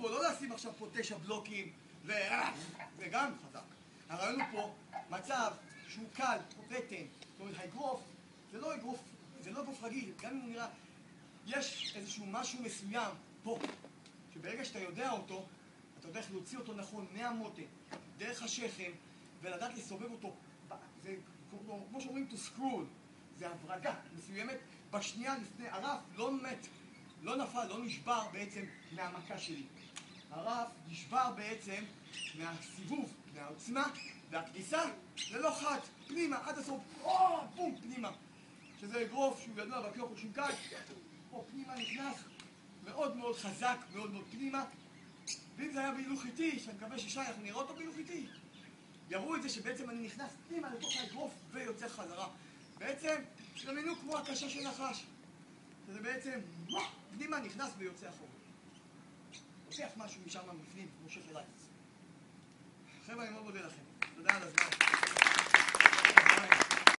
פה לא לשים עכשיו פה 9 בלוקים, זה גם חזק. הרעיון הוא פה מצב שהוא קל, כמו בטן, זאת אומרת, האגרוף, זה לא אגרוף רגיל, גם אם הוא נראה, יש איזשהו משהו מסוים פה, שברגע שאתה יודע אותו, אתה יודע איך להוציא אותו נכון מהמותן, דרך השכם, ולדעת לסובב אותו, זה כמו שאומרים to screw, זה הברגה מסוימת, בשנייה לפני, הרף לא מת, לא נפל, לא נשבר בעצם מהמכה שלי. הרף נשבר בעצם מהסיבוב, מהעוצמה, והכניסה זה לא חד, פנימה, עד הסוף, בום, פנימה. שזה אגרוף שהוא ידוע בקיוקו שינקאי, פה פנימה נכנס, מאוד מאוד חזק, מאוד מאוד פנימה. ואם זה היה בהילוך איטי, שאני מקווה ששי, אנחנו נראה אותו בהילוך איטי, יראו את זה שבעצם אני נכנס פנימה לתוך האגרוף ויוצא חזרה. בעצם, שלמינו כמו הקשה של נחש. שזה בעצם, פנימה נכנס ויוצא אחורה. לוקח משהו משם בפנים, כמו שחלאי. חבר'ה, אני מאוד מודה לכם. תודה על הזמן.